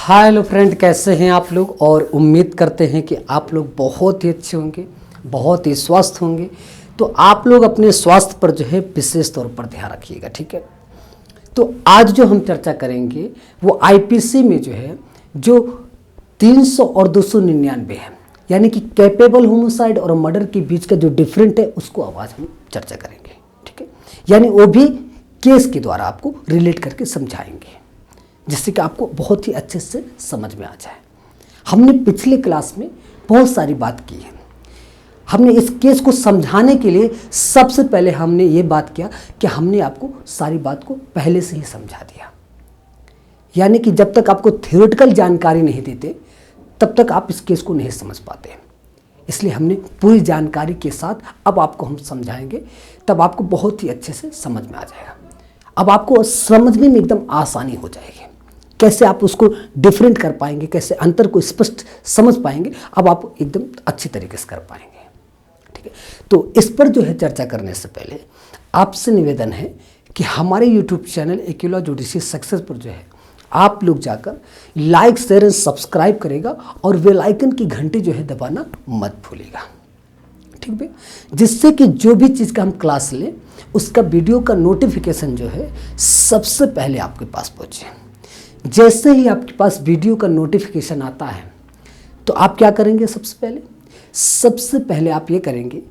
Hi hello friend, कैसे हैं आप लोग। और उम्मीद करते हैं कि आप लोग बहुत ही अच्छे होंगे, बहुत ही स्वस्थ होंगे। तो आप लोग अपने स्वास्थ्य पर जो है विशेष तौर पर ध्यान रखिएगा, ठीक है। तो आज जो हम चर्चा करेंगे वो आईपीसी में जो है जो 300 और 299 है, यानी कि कैपेबल होमोसाइड और मर्डर के बीच का जो डिफरेंट है उसको आज हम चर्चा करेंगे, ठीक है। यानी वो भी केस के द्वारा आपको रिलेट करके समझाएंगे, जिससे कि आपको बहुत ही अच्छे से समझ में आ जाए। हमने पिछले क्लास में बहुत सारी बात की है। हमने इस केस को समझाने के लिए सबसे पहले हमने ये बात किया कि हमने आपको सारी बात को पहले से ही समझा दिया। यानी कि जब तक आपको थ्योरेटिकल जानकारी नहीं देते तब तक आप इस केस को नहीं समझ पाते। इसलिए हमने पूरी जानकारी के साथ अब आपको हम समझाएंगे, तब आपको बहुत ही अच्छे से समझ में आ जाएगा। अब आपको समझने में एकदम आसानी हो जाएगी। कैसे आप उसको डिफरेंट कर पाएंगे, कैसे अंतर को स्पष्ट समझ पाएंगे, अब आप एकदम अच्छी तरीके से कर पाएंगे, ठीक है। तो इस पर जो है चर्चा करने से पहले आपसे निवेदन है कि हमारे यूट्यूब चैनल एकिला जुडिशियल सक्सेस पर जो है आप लोग जाकर लाइक शेयर एंड सब्सक्राइब करेगा और बेल आइकन की घंटी जो है दबाना मत भूलिएगा, ठीक है। जिससे कि जो भी चीज़ का हम क्लास लें उसका वीडियो का नोटिफिकेशन जो है सबसे पहले आपके पास पहुँचे। जैसे ही आपके पास वीडियो का नोटिफिकेशन आता है तो आप क्या करेंगे, सबसे पहले आप ये करेंगे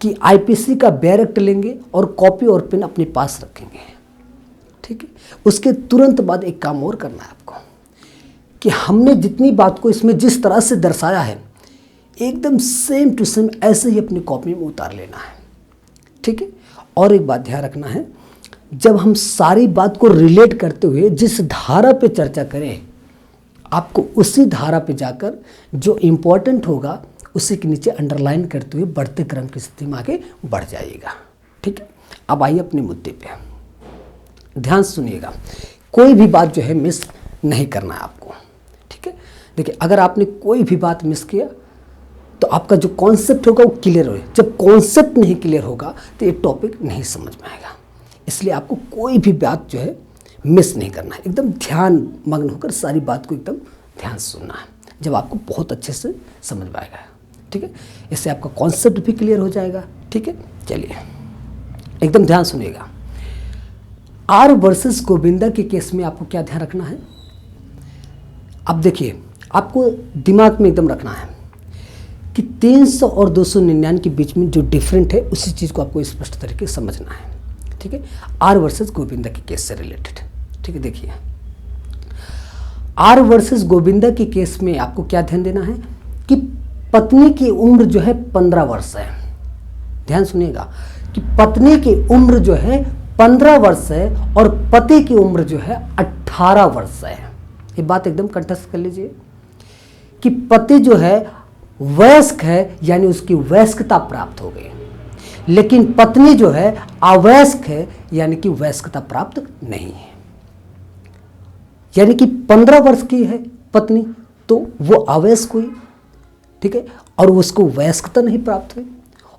कि आईपीसी का बैरेक्ट लेंगे और कॉपी और पेन अपने पास रखेंगे, ठीक है। उसके तुरंत बाद एक काम और करना है आपको कि हमने जितनी बात को इसमें जिस तरह से दर्शाया है एकदम सेम टू सेम ऐसे ही अपनी कॉपी में उतार लेना है, ठीक है। और एक बात ध्यान रखना है, जब हम सारी बात को रिलेट करते हुए जिस धारा पे चर्चा करें आपको उसी धारा पे जाकर जो इम्पोर्टेंट होगा उसी के नीचे अंडरलाइन करते हुए बढ़ते क्रम की स्थिति में आगे बढ़ जाइएगा, ठीक है। अब आइए अपने मुद्दे पे ध्यान सुनिएगा। कोई भी बात जो है मिस नहीं करना है आपको, ठीक है। देखिए, अगर आपने कोई भी बात मिस किया तो आपका जो कॉन्सेप्ट होगा वो क्लियर हो। जब कॉन्सेप्ट नहीं क्लियर होगा तो ये टॉपिक नहीं समझ में आएगा। इसलिए आपको कोई भी बात जो है मिस नहीं करना है, एकदम ध्यान मग्न होकर सारी बात को एकदम ध्यान से सुनना है, जब आपको बहुत अच्छे से समझ में आएगा, ठीक है। इससे आपका कॉन्सेप्ट भी क्लियर हो जाएगा, ठीक है। चलिए एकदम ध्यान सुनिएगा। आर वर्सेस गोविंदा के केस में आपको क्या ध्यान रखना है। अब देखिए, आपको दिमाग में एकदम रखना है कि 300 और 299 के बीच में जो डिफरेंट है उसी चीज़ को आपको स्पष्ट तरीके से समझना है, ठीक है। आर वर्सेस गोविंदा के केस से रिलेटेड, ठीक है। देखिए, आर वर्सेस गोविंदा के केस में आपको क्या ध्यान देना है कि पत्नी की उम्र जो है 15 वर्ष है। ध्यान सुनिएगा कि पत्नी की उम्र जो है 15 वर्ष है और पति की उम्र जो है 18 वर्ष है। ये बात एकदम कंठस्थ कर लीजिए कि पति जो है वयस्क है, यानी उसकी वयस्कता प्राप्त हो गई, लेकिन पत्नी जो है अवयस्क है, यानी कि वयस्कता प्राप्त नहीं है। यानी कि 15 वर्ष की है पत्नी तो वो अवयस्क हुई, ठीक है, और उसको वयस्कता नहीं प्राप्त हुई।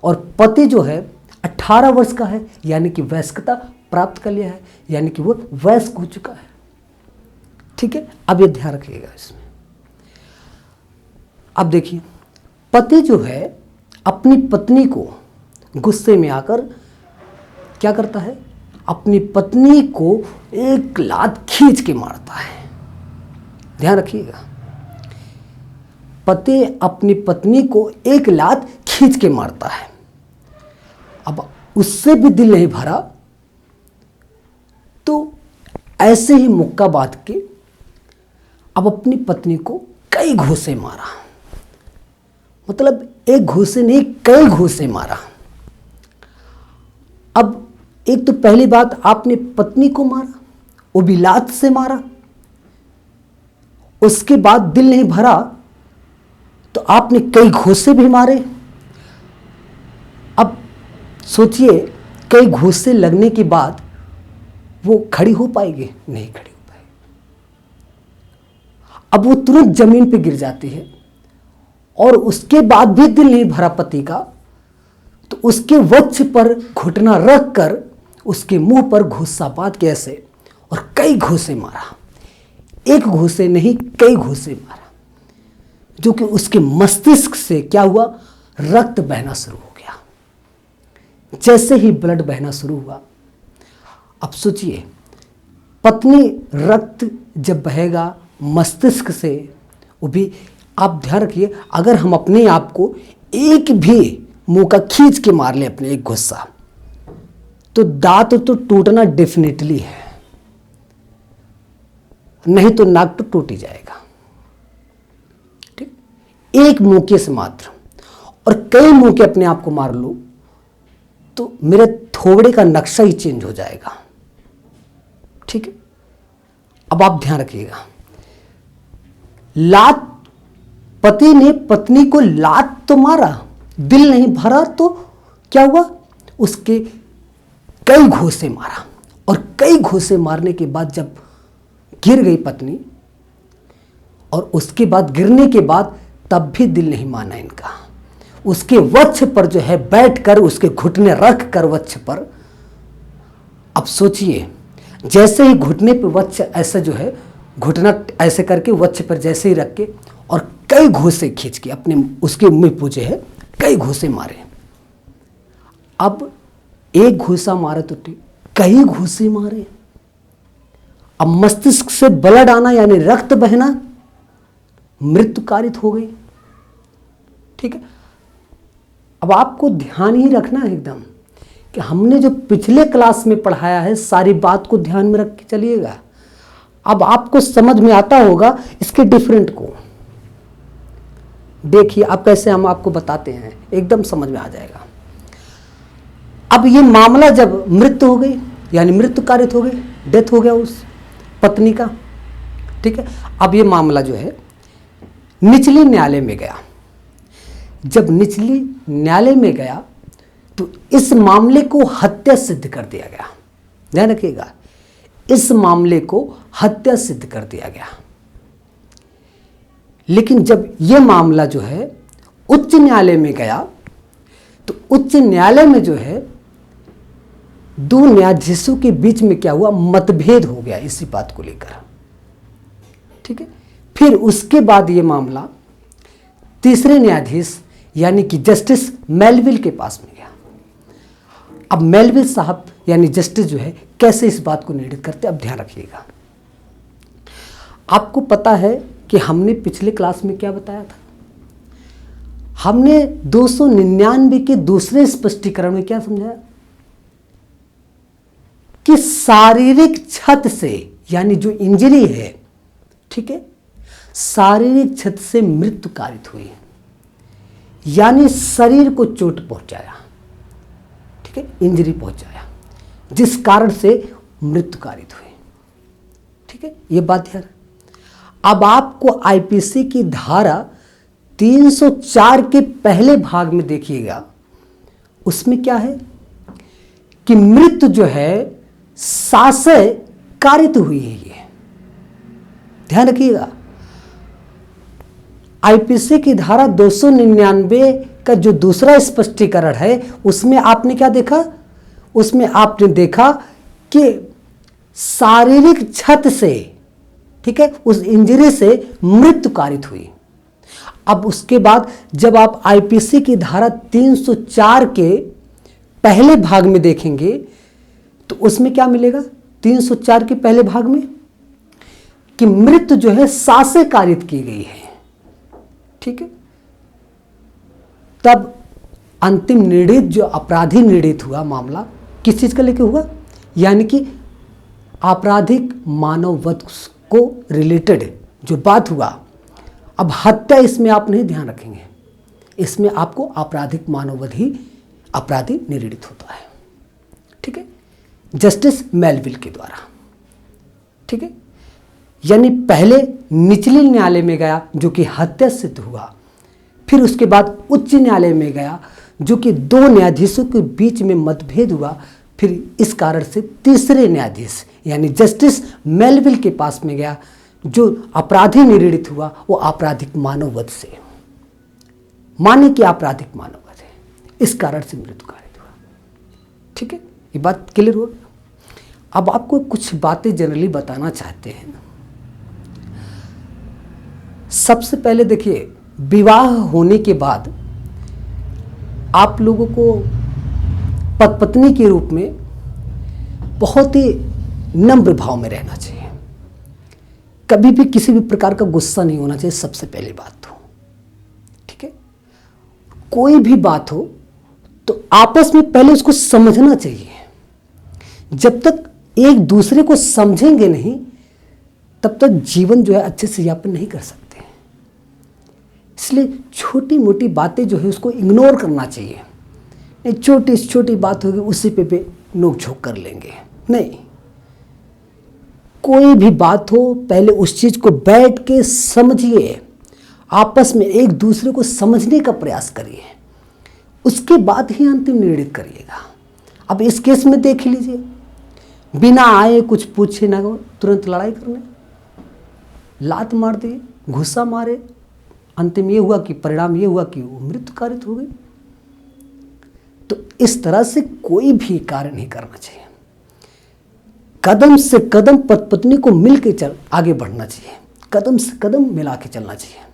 और पति जो है 18 वर्ष का है, यानी कि वयस्कता प्राप्त कर लिया है, यानी कि वो वयस्क हो चुका है, ठीक है। अब ये ध्यान रखिएगा इसमें। अब देखिए, पति जो है अपनी पत्नी को गुस्से में आकर क्या करता है, अपनी पत्नी को एक लात खींच के मारता है। ध्यान रखिएगा, पति अपनी पत्नी को एक लात खींच के मारता है। अब उससे भी दिल नहीं भरा तो ऐसे ही मुक्का बांध के अब अपनी पत्नी को कई घूंसे मारा। मतलब एक घूंसे नहीं, कई घूंसे मारा। अब एक तो पहली बात, आपने पत्नी को मारा, वो भी लात से मारा। उसके बाद दिल नहीं भरा तो आपने कई घूंसे भी मारे। अब सोचिए, कई घूंसे लगने के बाद वो खड़ी हो पाएगी? नहीं खड़ी हो पाएगी। अब वो तुरंत जमीन पे गिर जाती है और उसके बाद भी दिल नहीं भरा पति का तो उसके वक्ष पर घुटना रख कर उसके मुंह पर घुस्सा पात के ऐसे और कई घूंसे मारा। एक घूंसे नहीं कई घूंसे मारा, जो कि उसके मस्तिष्क से क्या हुआ, रक्त बहना शुरू हो गया। जैसे ही ब्लड बहना शुरू हुआ, अब सोचिए पत्नी, रक्त जब बहेगा मस्तिष्क से, वो भी आप ध्यान रखिए, अगर हम अपने आप को एक भी मुंह का खींच के मार ले अपने एक गुस्सा, तो दांत तो टूटना डेफिनेटली है, नहीं तो नाक तो टूट ही जाएगा। ठीक, एक मुक्के से मात्र, और कई मुक्के अपने आप को मार लो तो मेरे थोबड़े का नक्शा ही चेंज हो जाएगा। ठीक है, अब आप ध्यान रखिएगा, लात, पति ने पत्नी को लात तो मारा, दिल नहीं भरा, तो क्या हुआ, उसके कई घूंसे मारा, और कई घूंसे मारने के बाद जब गिर गई पत्नी, और उसके बाद गिरने के बाद तब भी दिल नहीं माना इनका, उसके वक्ष पर जो है बैठकर, उसके घुटने रख कर वक्ष पर, अब सोचिए जैसे ही घुटने पे वक्ष ऐसे जो है घुटना ऐसे करके वक्ष पर जैसे ही रख के और कई घूंसे खींच के अपने उसके मुंह पे जो है कई घूंसे मारे। अब एक घूंसा मारे तो ठीक, कई घूंसे मारे। अब मस्तिष्क से ब्लड आना यानी रक्त बहना, मृत्यु कारित हो गई। ठीक है, अब आपको ध्यान ही रखना है एकदम कि हमने जो पिछले क्लास में पढ़ाया है सारी बात को ध्यान में रख के चलिएगा। अब आपको समझ में आता होगा इसके डिफरेंट को। देखिए अब कैसे हम आपको बताते हैं, एकदम समझ में आ जाएगा। अब ये मामला जब मृत्यु हो गई यानी मृत्यु कारित हो गई, डेथ हो गया उस पत्नी का। ठीक है, अब ये मामला जो है निचले न्यायालय में गया। जब निचली न्यायालय में गया तो इस मामले को हत्या सिद्ध कर दिया गया। ध्यान रखिएगा, इस मामले को हत्या सिद्ध कर दिया गया। लेकिन जब यह मामला जो है उच्च न्यायालय में गया तो उच्च न्यायालय में जो है दो न्यायाधीशों के बीच में क्या हुआ, मतभेद हो गया इसी बात को लेकर। ठीक है, फिर उसके बाद ये मामला तीसरे न्यायाधीश यानी कि जस्टिस मेलविल के पास में गया। अब मेलविल साहब यानी जस्टिस जो है कैसे इस बात को निर्णय करते, अब ध्यान रखिएगा। आपको पता है कि हमने पिछले क्लास में क्या बताया था, हमने 299 के दूसरे स्पष्टीकरण में क्या समझाया कि शारीरिक क्षत से यानी जो इंजरी है, ठीक है, शारीरिक क्षत से मृत्यु कारित हुई, यानी शरीर को चोट पहुंचाया, ठीक है, इंजरी पहुंचाया, जिस कारण से मृत्यु कारित हुई। ठीक है, ये बात है। अब आपको आईपीसी की धारा 304 के पहले भाग में देखिएगा, उसमें क्या है कि मृत्यु जो है साशय कारित हुई है। ये ध्यान रखिएगा, आईपीसी की धारा 299 का जो दूसरा स्पष्टीकरण है उसमें आपने क्या देखा, उसमें आपने देखा कि शारीरिक क्षत से, ठीक है, उस इंजरी से मृत्यु कारित हुई। अब उसके बाद जब आप आईपीसी की धारा 304 के पहले भाग में देखेंगे तो उसमें क्या मिलेगा, 304 के पहले भाग में कि मृत्यु जो है साशय कारित की गई है। ठीक है, तब अंतिम निर्णित जो अपराधी निर्णित हुआ मामला किस चीज का लेके हुआ, यानी कि आपराधिक मानववध को रिलेटेड जो बात हुआ। अब हत्या इसमें आप नहीं ध्यान रखेंगे, इसमें आपको आपराधिक मानववध ही अपराधी निर्णित होता है। ठीक है, जस्टिस मेलविल के द्वारा। ठीक है, यानी पहले निचले न्यायालय में गया जो कि हत्या सिद्ध हुआ, फिर उसके बाद उच्च न्यायालय में गया जो कि दो न्यायाधीशों के बीच में मतभेद हुआ, फिर इस कारण से तीसरे न्यायाधीश यानी जस्टिस मेलविल के पास में गया, जो अपराधी निर्णित हुआ वो आपराधिक मानववध से, माने कि आपराधिक मानववध है, इस कारण से मृत्यु कारित हुआ। ठीक है, ये बात क्लियर हो गई। अब आपको कुछ बातें जनरली बताना चाहते हैं। सबसे पहले देखिए, विवाह होने के बाद आप लोगों को पति पत्नी के रूप में बहुत ही नम्र भाव में रहना चाहिए। कभी भी किसी भी प्रकार का गुस्सा नहीं होना चाहिए, सबसे पहली बात तो, ठीक है। कोई भी बात हो तो आपस में पहले उसको समझना चाहिए। जब तक एक दूसरे को समझेंगे नहीं, तब तक जीवन जो है अच्छे से यापन नहीं कर सकते। इसलिए छोटी मोटी बातें जो है उसको इग्नोर करना चाहिए। नहीं, छोटी से छोटी बात होगी उसी पे नोक झोंक कर लेंगे, नहीं। कोई भी बात हो पहले उस चीज को बैठ के समझिए, आपस में एक दूसरे को समझने का प्रयास करिए, उसके बाद ही अंतिम निर्णय करिएगा। अब इस केस में देख लीजिए, बिना आए कुछ पूछे ना तुरंत लड़ाई करने, लात मार दिए, घुसा मारे, अंतिम ये हुआ कि परिणाम ये हुआ कि वो मृत्यु कारित हो गई। तो इस तरह से कोई भी कार्य नहीं करना चाहिए। कदम से कदम पति पत्नी को मिल के चल आगे बढ़ना चाहिए, कदम से कदम मिला के चलना चाहिए,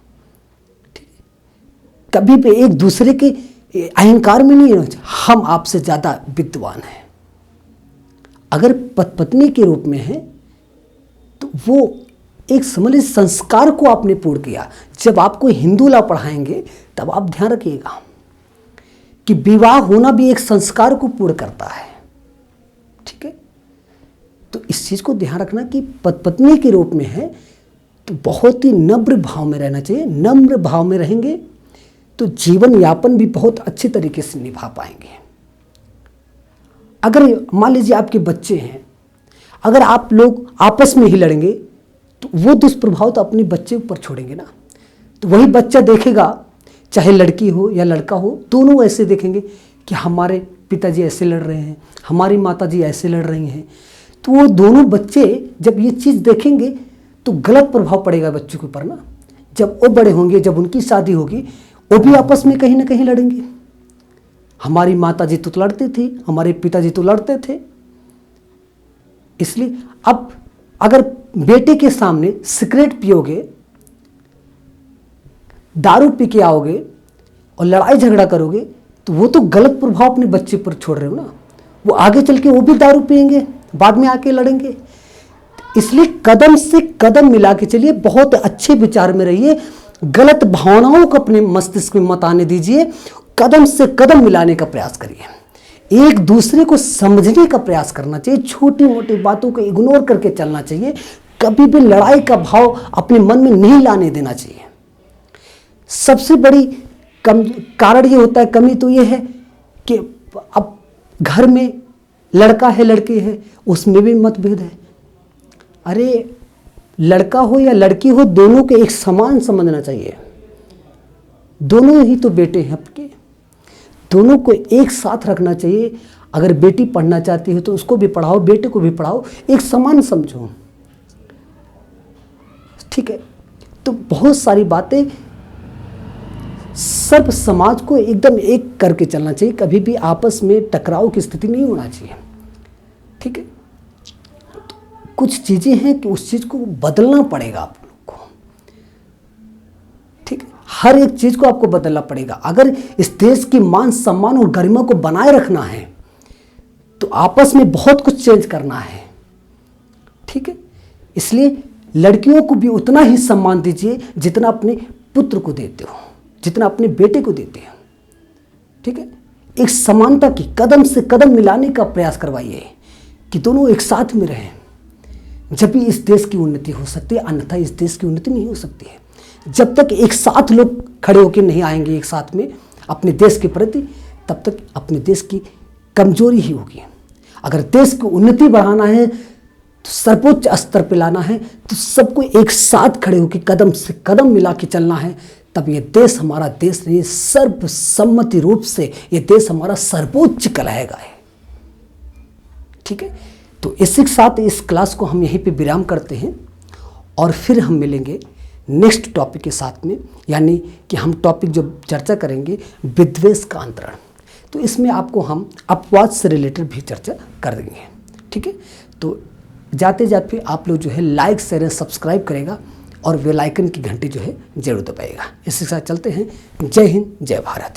ठीक है। कभी भी एक दूसरे के अहंकार में नहीं रहना चाहिए, हम आपसे ज्यादा विद्वान हैं। अगर पति पत्नी के रूप में है तो वो एक समझ लीजिए संस्कार को आपने पूर्ण किया। जब आपको हिंदू लॉ पढ़ाएंगे तब आप ध्यान रखिएगा कि विवाह होना भी एक संस्कार को पूर्ण करता है, ठीक है। तो इस चीज को ध्यान रखना कि पति पत्नी के रूप में है तो बहुत ही नम्र भाव में रहना चाहिए। नम्र भाव में रहेंगे तो जीवन यापन भी बहुत अच्छे तरीके से निभा पाएंगे। अगर मान लीजिए आपके बच्चे हैं, अगर आप लोग आपस में ही लड़ेंगे तो वो दुष्प्रभाव तो अपने बच्चे ऊपर छोड़ेंगे ना। तो वही बच्चा देखेगा, चाहे लड़की हो या लड़का हो, दोनों ऐसे देखेंगे कि हमारे पिताजी ऐसे लड़ रहे हैं, हमारी माताजी ऐसे लड़ रही हैं। तो वो दोनों बच्चे जब ये चीज़ देखेंगे तो गलत प्रभाव पड़ेगा बच्चों के ऊपर ना। जब वो बड़े होंगे, जब उनकी शादी होगी, वो भी आपस में कहीं ना कहीं लड़ेंगे। हमारी माताजी तो लड़ते थे, हमारे पिताजी तो लड़ते थे। इसलिए अब अगर बेटे के सामने सिगरेट पियोगे, दारू पी के आओगे और लड़ाई झगड़ा करोगे तो वो तो गलत प्रभाव अपने बच्चे पर छोड़ रहे हो ना। वो आगे चल के वो भी दारू पियेंगे, बाद में आके लड़ेंगे। इसलिए कदम से कदम मिला के चलिए, बहुत अच्छे विचार में रहिए, गलत भावनाओं को अपने मस्तिष्क में मत आने दीजिए, कदम से कदम मिलाने का प्रयास करिए, एक दूसरे को समझने का प्रयास करना चाहिए, छोटी मोटी बातों को इग्नोर करके चलना चाहिए। कभी भी लड़ाई का भाव अपने मन में नहीं लाने देना चाहिए। सबसे बड़ी कारण ये होता है, कमी तो ये है कि अब घर में लड़का है लड़की है उसमें भी मतभेद है। अरे लड़का हो या लड़की हो, दोनों को एक समान समझना चाहिए। दोनों ही तो बेटे हैं आपके, दोनों को एक साथ रखना चाहिए। अगर बेटी पढ़ना चाहती है तो उसको भी पढ़ाओ, बेटे को भी पढ़ाओ, एक समान समझो, ठीक है। तो बहुत सारी बातें सर्व समाज को एकदम एक करके चलना चाहिए, कभी भी आपस में टकराव की स्थिति नहीं होना चाहिए, ठीक है। तो कुछ चीजें हैं कि उस चीज को बदलना पड़ेगा आप लोग को, ठीक है। हर एक चीज को आपको बदलना पड़ेगा। अगर इस देश की मान सम्मान और गरिमा को बनाए रखना है तो आपस में बहुत कुछ चेंज करना है, ठीक है। इसलिए लड़कियों को भी उतना ही सम्मान दीजिए जितना अपने पुत्र को देते हो, जितना अपने बेटे को देते हो, ठीक है। एक समानता की कदम से कदम मिलाने का प्रयास करवाइए कि दोनों एक साथ में रहें, जब भी इस देश की उन्नति हो सकती है, अन्यथा इस देश की उन्नति नहीं हो सकती है। जब तक एक साथ लोग खड़े होकर नहीं आएंगे एक साथ में अपने देश के प्रति, तब तक अपने देश की कमजोरी ही होगी। अगर देश की उन्नति बढ़ाना है तो सर्वोच्च स्तर पर लाना है तो सबको एक साथ खड़े होकर कदम से कदम मिला के चलना है, तब ये देश हमारा देश नहीं, सर्वसम्मति रूप से ये देश हमारा सर्वोच्च कहलाएगा है, ठीक है। तो इसी के साथ इस क्लास को हम यहीं पे विराम करते हैं और फिर हम मिलेंगे नेक्स्ट टॉपिक के साथ में, यानी कि हम टॉपिक जो चर्चा करेंगे विद्वेष का अंतरण। तो इसमें आपको हम अपवाद से रिलेटेड भी चर्चा कर देंगे, ठीक है। तो जाते जाते आप लोग जो है लाइक शेयर सब्सक्राइब करेगा और बेल आइकन की घंटी जो है जरूर दबाइएगा। इसी के साथ चलते हैं। जय हिंद, जय भारत।